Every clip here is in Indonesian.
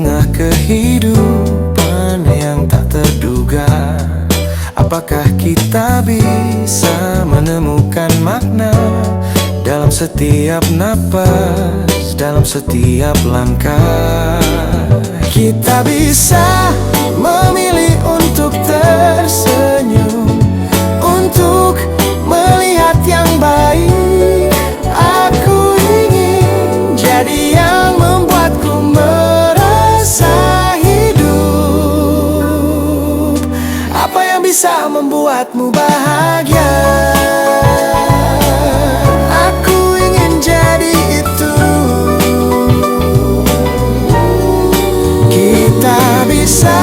tengah kehidupan yang tak terduga, apakah kita bisa menemukan makna dalam setiap napas, dalam setiap langkah? Kita bisa memilih untuk tersenyum, untuk melihat yang baik. Aku ingin jadi yang membuatku merasa hidup. Apa yang bisa membuatmu bahagia? Aku ingin jadi itu. Kita bisa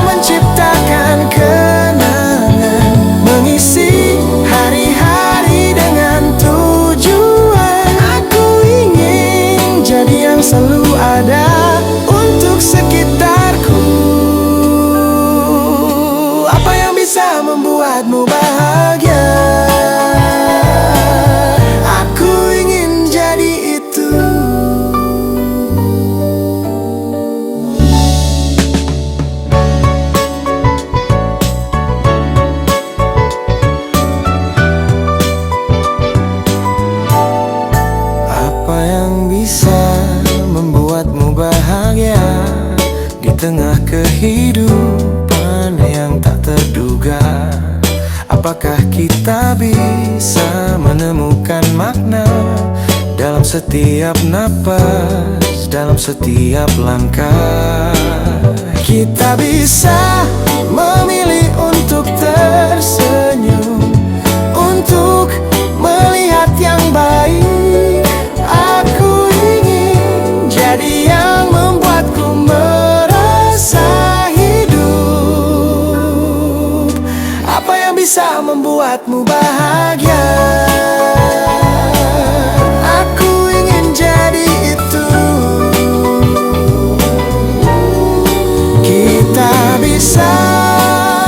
menciptakan kenangan, mengisi hari-hari dengan tujuan. Aku ingin jadi yang selalu ada untuk sekitarku. Apa yang bisa membuatmu bahagia? Aku ingin jadi itu. Apa yang bisa membuatmu bahagia di tengah kehidupan yang tak terduga? Apakah kita bisa menemukan makna dalam setiap napas, dalam setiap langkah? Kita bisa memilih untuk tersenyum, untuk melihat yang baik. Aku ingin jadi yang membuatku merasa hidup. Apa yang bisa membuatmu bahagia? Aku ingin jadi itu. Kita bisa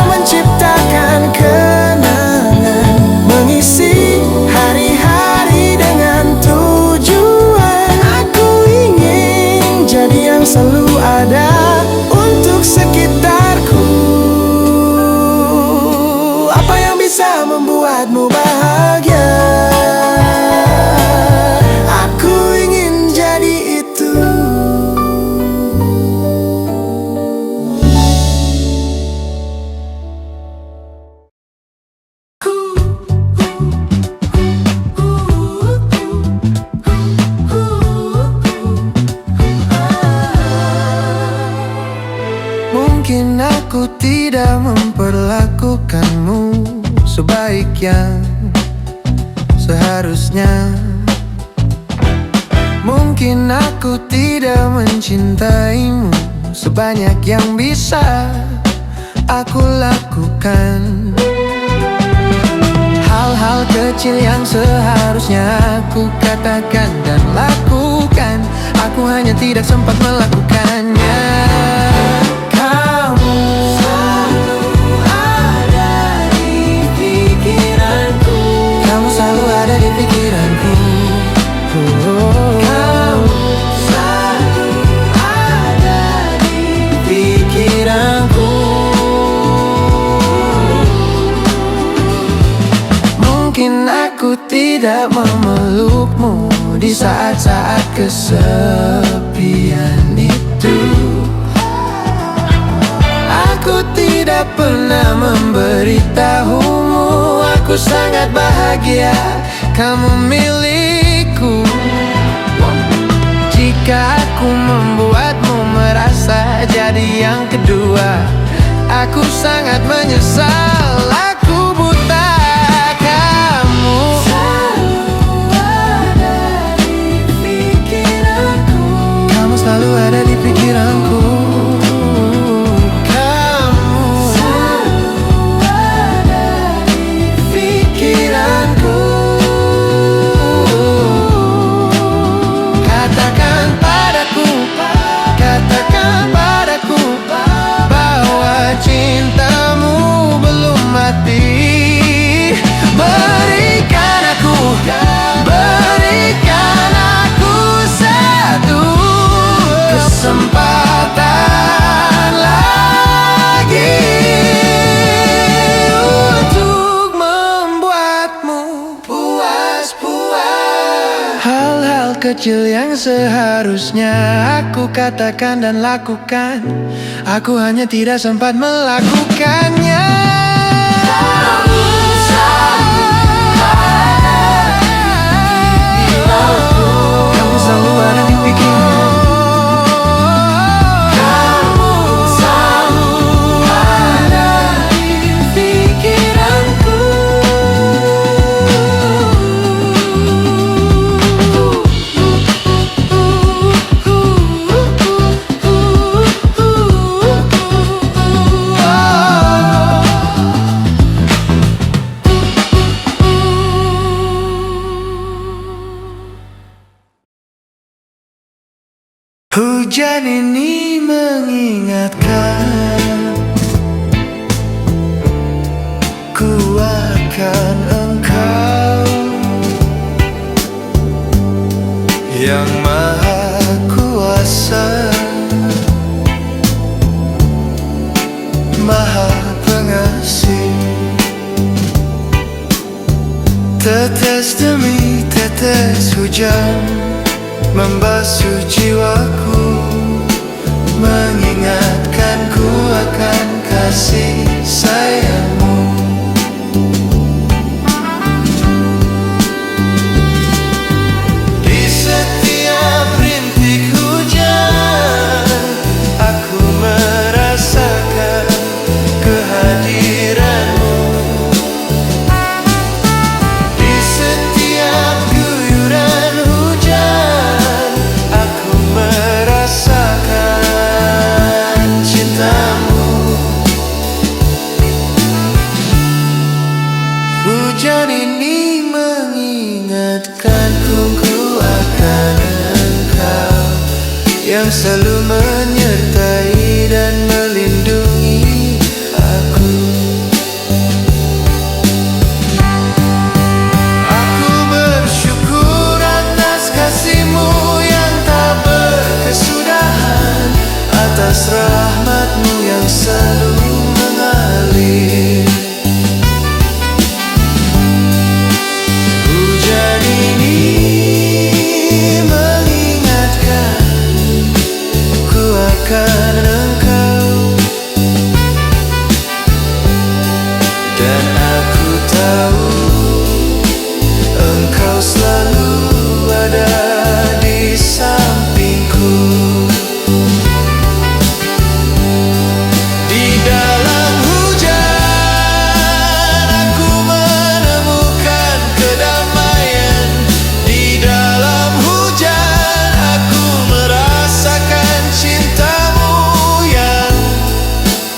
menciptakan kenangan, mengisi hari-hari dengan tujuan. Aku ingin jadi yang selalu ada untuk sekitarku. Apa yang bisa membuatmu bahagia? Aku ingin jadi itu. Mungkin aku tidak memperlakukanmu sebaik yang seharusnya. Mungkin aku tidak mencintaimu sebanyak yang bisa aku lakukan. Hal-hal kecil yang seharusnya aku katakan dan lakukan, aku hanya tidak sempat melakukannya. Kamu selalu ada di pikiranku. Kamu selalu ada di pikiranku. Kamu selalu ada di pikiranku. Mungkin aku tidak memelukmu di saat-saat kesepian itu. Aku tidak pernah memberitahumu aku sangat bahagia kamu milikku. Jika aku membuatmu merasa jadi yang kedua, aku sangat menyesal. Aku buta. Kamu selalu ada di pikiranku. Kamu selalu ada di pikiranku. Berikan aku satu kesempatan. kecil yang seharusnya aku katakan dan lakukan. Aku hanya tidak sempat melakukannya. Kamu selalu ada di pikiranku. Kamu selalu ada di pikiranku. Hujan ini mengingatkan ku akan Engkau yang Maha Kuasa, Maha Pengasih. Tetes demi tetes hujan membasuh jiwaku, mengingatkanku akan kasih sayangmu. Di setiap rintik hujan, aku merasakan kehadiranmu. Di setiap guyuran hujan, aku merasakan cintamu. Hujan ini mengingatkanku ku akan Engkau yang selalu menyertai dan melindungi aku. Aku bersyukur atas kasih-Mu yang tak berkesudahan, atas rahmat-Mu yang selalu mengalir. Hujan ini mengingatkan ku akan Engkau, dan aku tahu Engkau selalu ada di sampingku. Di dalam hujan aku menemukan kedamaian. Di dalam hujan aku merasakan cinta-Mu yang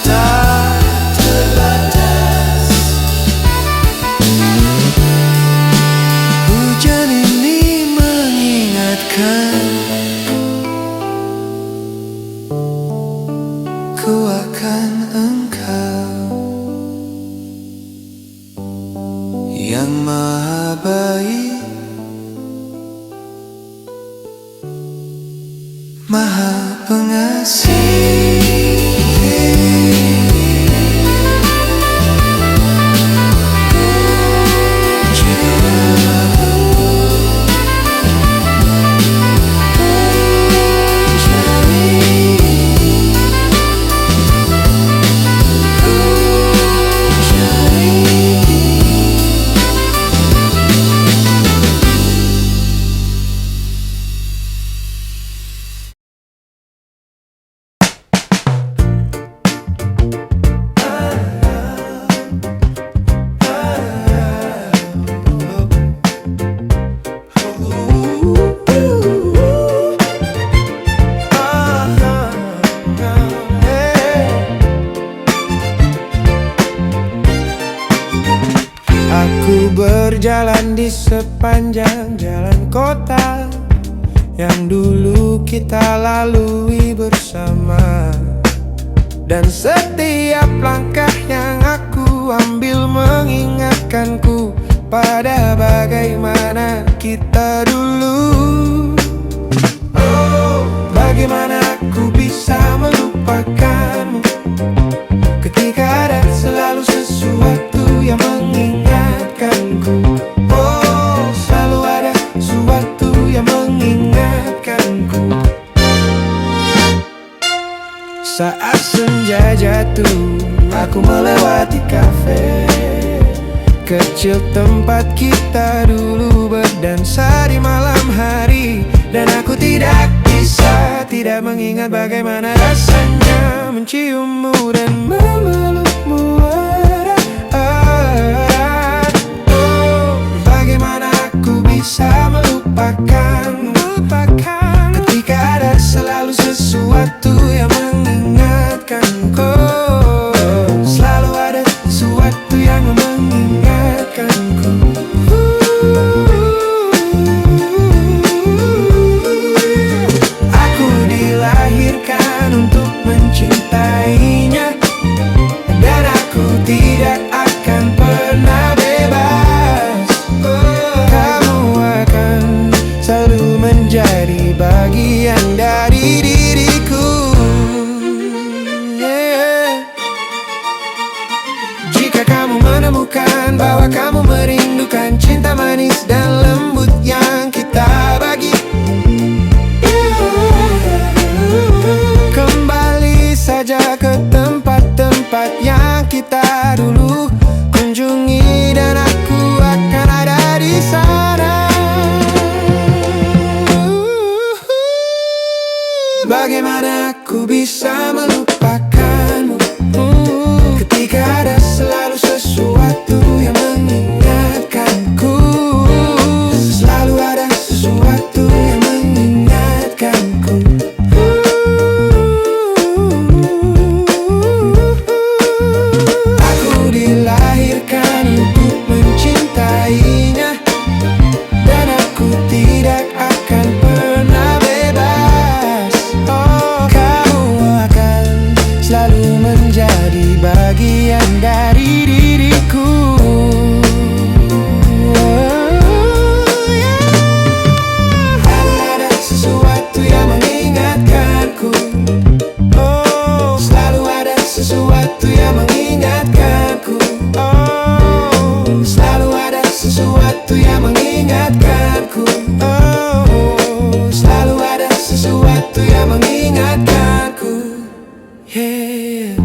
tak terbatas. Hujan ini mengingatkan ku akan Engkau yang Maha Baik, Maha Pengasih. Aku berjalan di sepanjang jalan kota yang dulu kita lalui bersama, dan setiap langkah yang aku ambil mengingatkanku pada bagaimana kita dulu. Oh, bagaimana aku bisa melupakanmu ketika ada selalu sesuatu yang mengingatkanku. Oh, selalu ada sesuatu yang mengingatkanku. Saat senja jatuh, aku melewati kafe kecil tempat kita dulu berdansa di malam hari. Dan aku tidak bisa tidak mengingat bagaimana rasanya menciummu dan memelukmu erat. Oh, bagaimana aku bisa melupakanmu ketika ada selalu sesuatu yang mengingatkanku. Selalu ada sesuatu yang mengingatkanku. Aku dilahirkan untuk mencintainya, dan aku tidak akan pernah bebas. Kamu akan selalu menjadi bagian dari diriku. Jika kamu menemukan bahwa kamu merindukan cinta manis dan lembut yang kita bagi, kembali saja ke tempat-tempat yang kita dulu kunjungi, dan aku akan ada di sana. Bagaimana aku bisa melupakanmu ketika ada selalu sesuatu yang mengingatkanku. Selalu ada sesuatu yang mengingatkanku. Aku dilahirkan untuk mencintainya, dan aku tidak akan pernah bebas. Oh, kamu akan selalu menjadi bagian dari diriku. Ada sesuatu yang mengingatkanku. Oh, selalu ada sesuatu yang mengingatkanku. Oh, selalu ada sesuatu yang mengingatkanku. Oh, selalu ada sesuatu yang mengingatkanku. Yeah.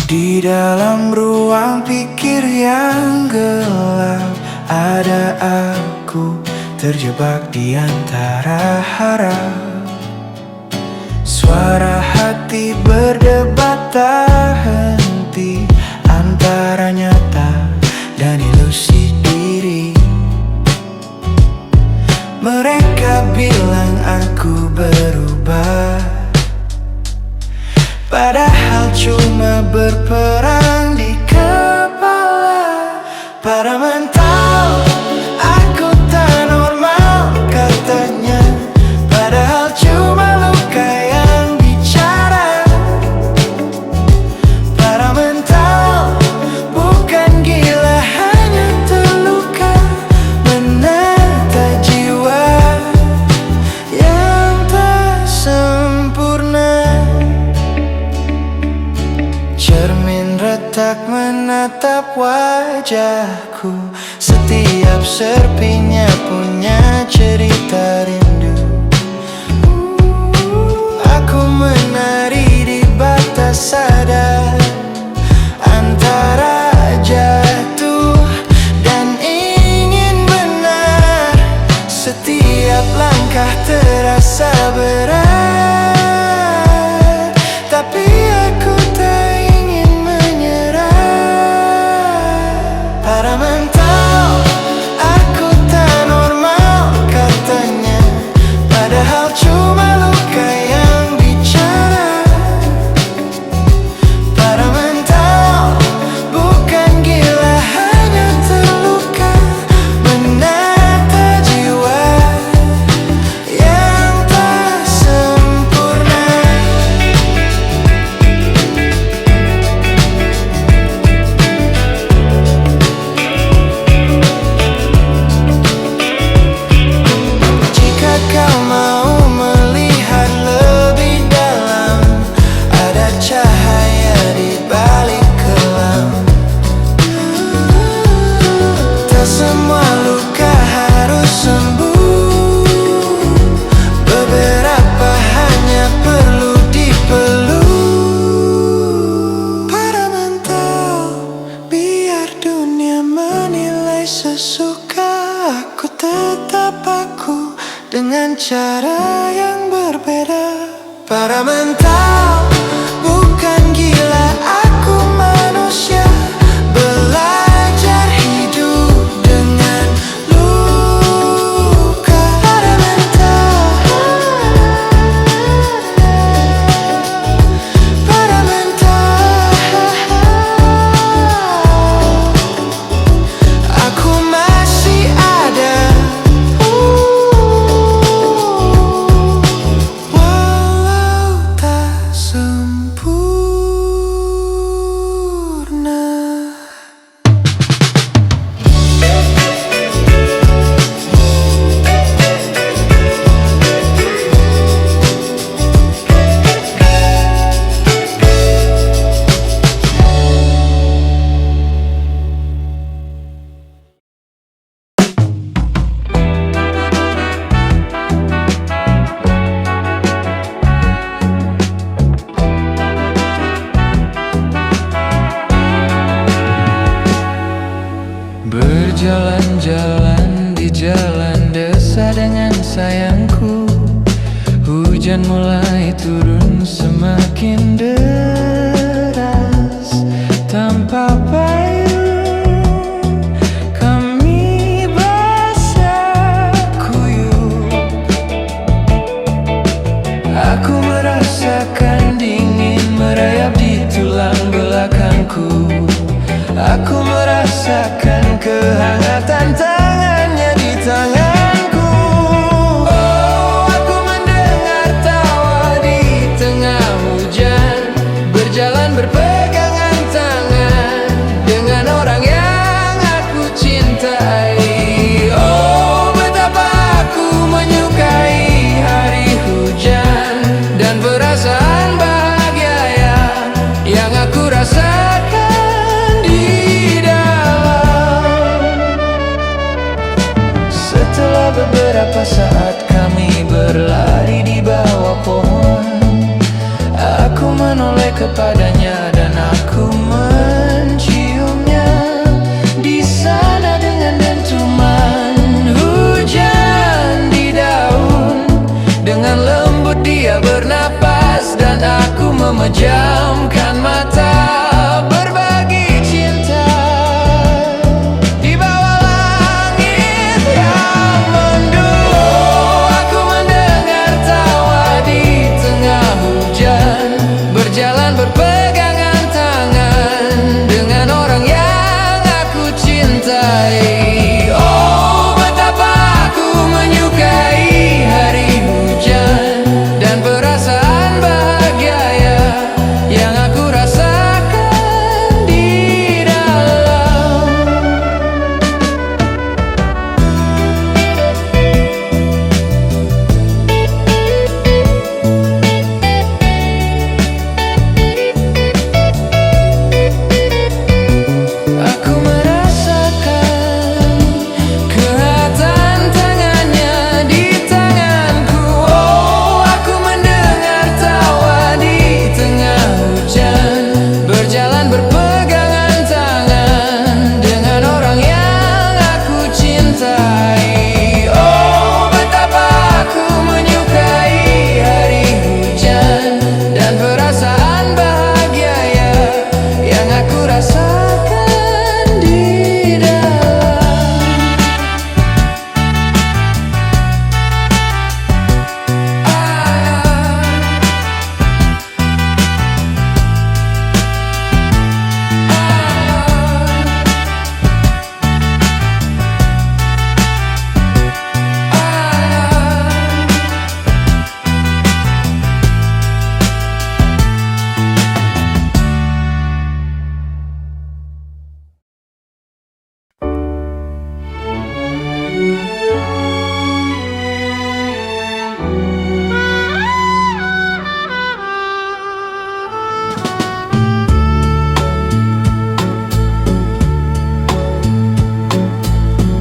Di dalam ruang pikir yang gelap, ada aku terjebak di antara harap. Suara hati berdebat tak henti antara nyata dan ilusi diri. Mereka bilang aku berubah, padahal cuma berperang di kepala. Para mental, aku tak normal katanya, padahal cuma luka yang bicara. Para mental, bukan gila, hanya terluka menata jiwa yang tak sempurna. Cermin retak menatap wajahku, setiap serpinya punya cerita rindu. Aku menari di batas sadar antara jatuh dan ingin benar. Setiap langkah terasa berat, tapi aku tak ingin menyerah. Para mental, aku tak normal katanya, padahal cuma luka yang bicara. Para mental, bukan gila, hanya terluka menata jiwa dengan cara yang berbeda. Para mental bukan gila, aku manusia belajar hidup dengan luka. Para mental, para mental, aku masih ada. Walau tak sempurna. Berjalan-jalan di jalan desa dengan sayangku, hujan mulai turun semakin deras. Tanpa payung kami basah kuyup. Aku merasakan dingin merayap di tulang belakangku. Aku merasakan kehangatan tangannya di tanganku. Oh, aku mendengar tawa di tengah hujan, berjalan berpegangan tangan dengan orang yang aku cintai. Oh, betapa aku menyukai hari hujan dan perasaan bahagia yang aku rasakan. Setelah beberapa saat kami berlari di bawah pohon, aku menoleh kepadanya dan aku menciumnya. Di sana dengan dentuman hujan di daun, dengan lembut dia bernapas dan aku memejamkan mata. Berbagi cinta di bawah langit yang mendung. Aku mendengar tawa di tengah hujan, berjalan berpegangan tangan dengan orang yang aku cintai. Oh, betapa aku menyukai hari hujan dan perasaan bahagia yang aku rasakan di dalam. Aku merasakan kehangatan tangannya di tanganku. Oh, aku mendengar tawa di tengah hujan, berjalan berpegangan tangan dengan orang yang aku cintai. Oh, betapa aku menyukai hari hujan dan perasaan bahagia yang aku rasakan di dalam.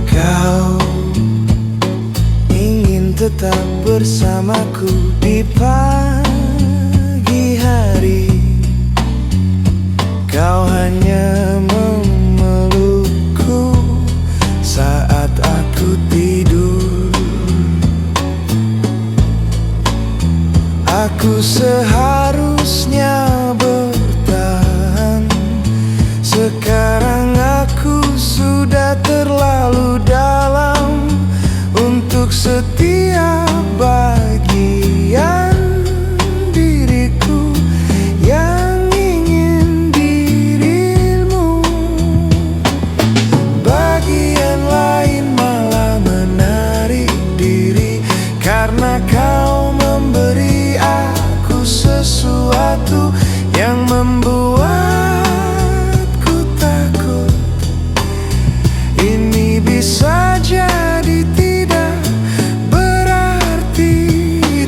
Kau ingin tetap bersamaku di pagi hari. Kau hanya memelukku saat aku tidur. Aku seharusnya bertahan. Sekarang aku sudah terlalu dalam untuk setiap bagian diriku yang ingin dirimu. Bagian lain malah menarik diri karena kau memberi aku sesuatu yang membuatku takut. Ini bisa jadi tidak berarti,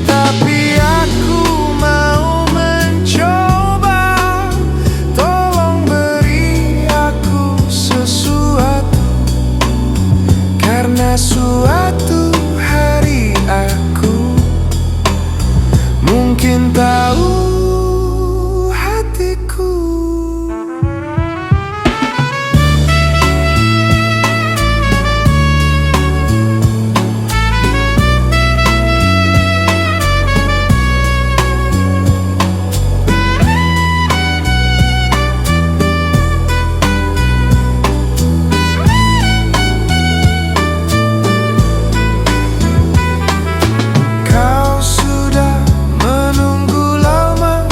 tapi aku mau mencoba. Tolong beri aku sesuatu, karena suatu hari aku mungkin tahu hatiku. Kau sudah menunggu lama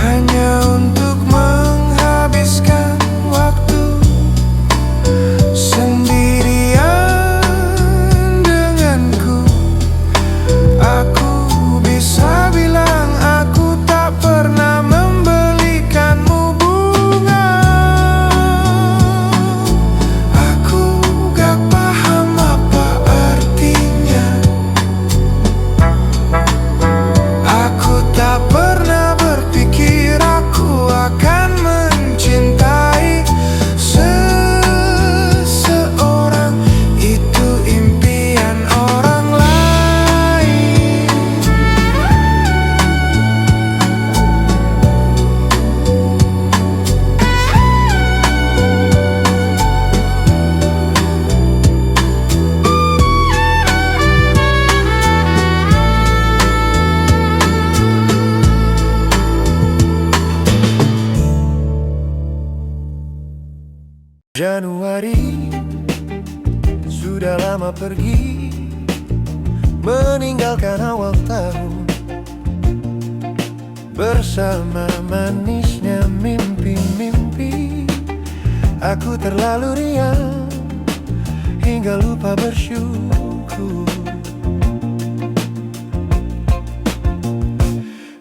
hanya untuk menghabiskan waktu sendirian denganku. Aku bisa bilang aku tak pernah membelikanmu bunga. Aku gak paham apa artinya. Aku tak pernah berpikir aku akan mencintai seseorang. Itu impian orang lain. Januari sudah lama pergi, meninggalkan awal tahun bersama manisnya mimpi-mimpi. Aku terlalu riang hingga lupa bersyukur.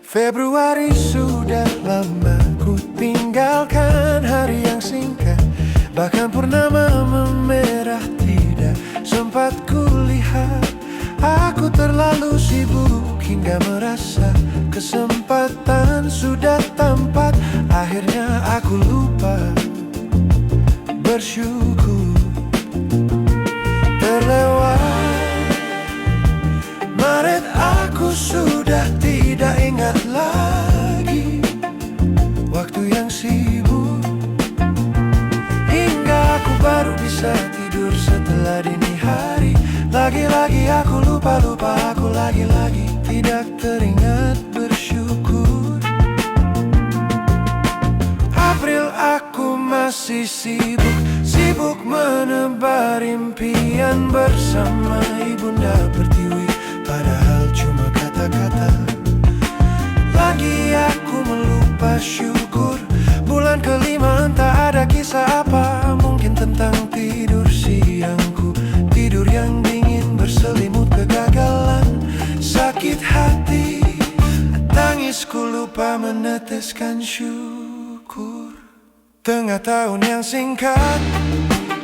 Februari sudah lama ku tinggalkan hari yang singkat. Bahkan purnama memerah tidak sempat kulihat. Aku terlalu sibuk hingga merasa kesempatan sudah tampat. Akhirnya aku lupa bersyukur. Terlewat Maret, aku sudah tidak ingat lagi waktu yang sibuk. Aku baru bisa tidur setelah dini hari. Lagi-lagi aku lupa, aku lagi-lagi tidak teringat bersyukur. April aku masih sibuk menebar impian bersama ibunda pertiwi. Padahal cuma kata-kata. Lagi aku melupa syukur. Bulan kelima entah ada kisah apa, mungkin tentang tidur siangku. Tidur yang dingin berselimut kegagalan, sakit hati, tangisku lupa meneteskan syukur. Tengah tahun yang singkat,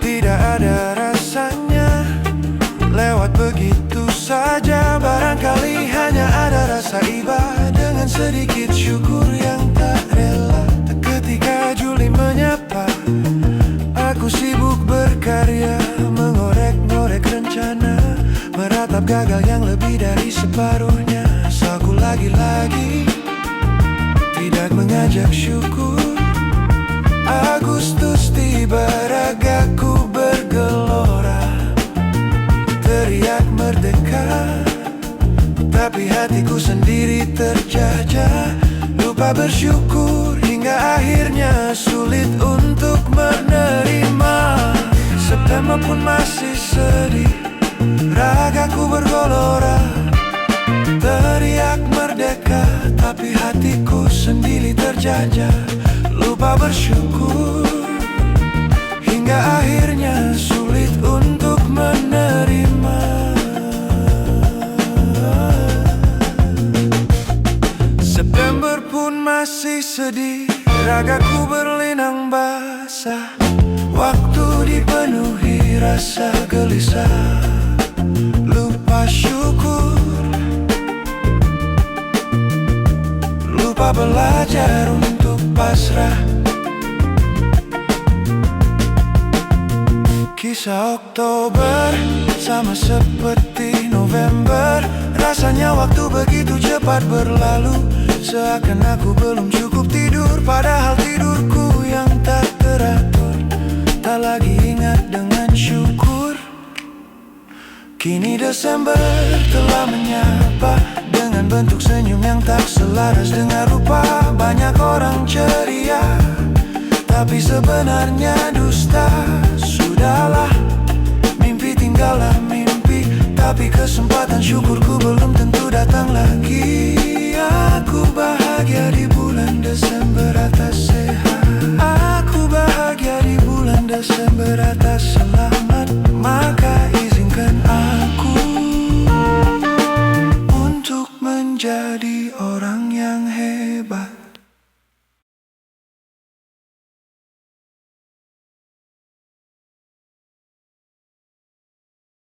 tidak ada rasanya, lewat begitu saja. Barangkali hanya ada rasa iba dengan sedikit syukur yang tak rela. Ketika Juli menyapa, aku sibuk berkarya, mengorek-ngorek rencana, meratap gagal yang lebih dari separuhnya. Asalku lagi-lagi tidak mengajak syukur. Agustus tiba, ragaku bergelora, teriak merdeka. tapi hatiku sendiri terjajah. Lupa bersyukur hingga akhirnya sulit untuk menerima. September pun masih sedih, ragaku bergelora, teriak merdeka, tapi hatiku sendiri terjajah. Lupa bersyukur hingga akhirnya sulit untuk menerima. September pun masih sedih, ragaku berlinang basah, waktu dipenuhi rasa gelisah. Lupa syukur, lupa belajar untuk pasrah. Kisah Oktober sama seperti November, rasanya waktu begitu cepat berlalu, seakan aku belum cukup tidur, padahal tidurku yang tak teratur. Tak lagi ingat dengan syukur. Kini Desember telah menyapa, dengan bentuk senyum yang tak selaras dengan rupa. Banyak orang ceria, tapi sebenarnya dusta. Sudahlah, mimpi tinggallah mimpi, tapi kesempatan syukurku belum tentu datang lagi. Aku bahagia di bulan Desember atas sehat, aku bahagia di bulan Desember atas selamat. Maka izinkan aku untuk menjadi orang yang hebat.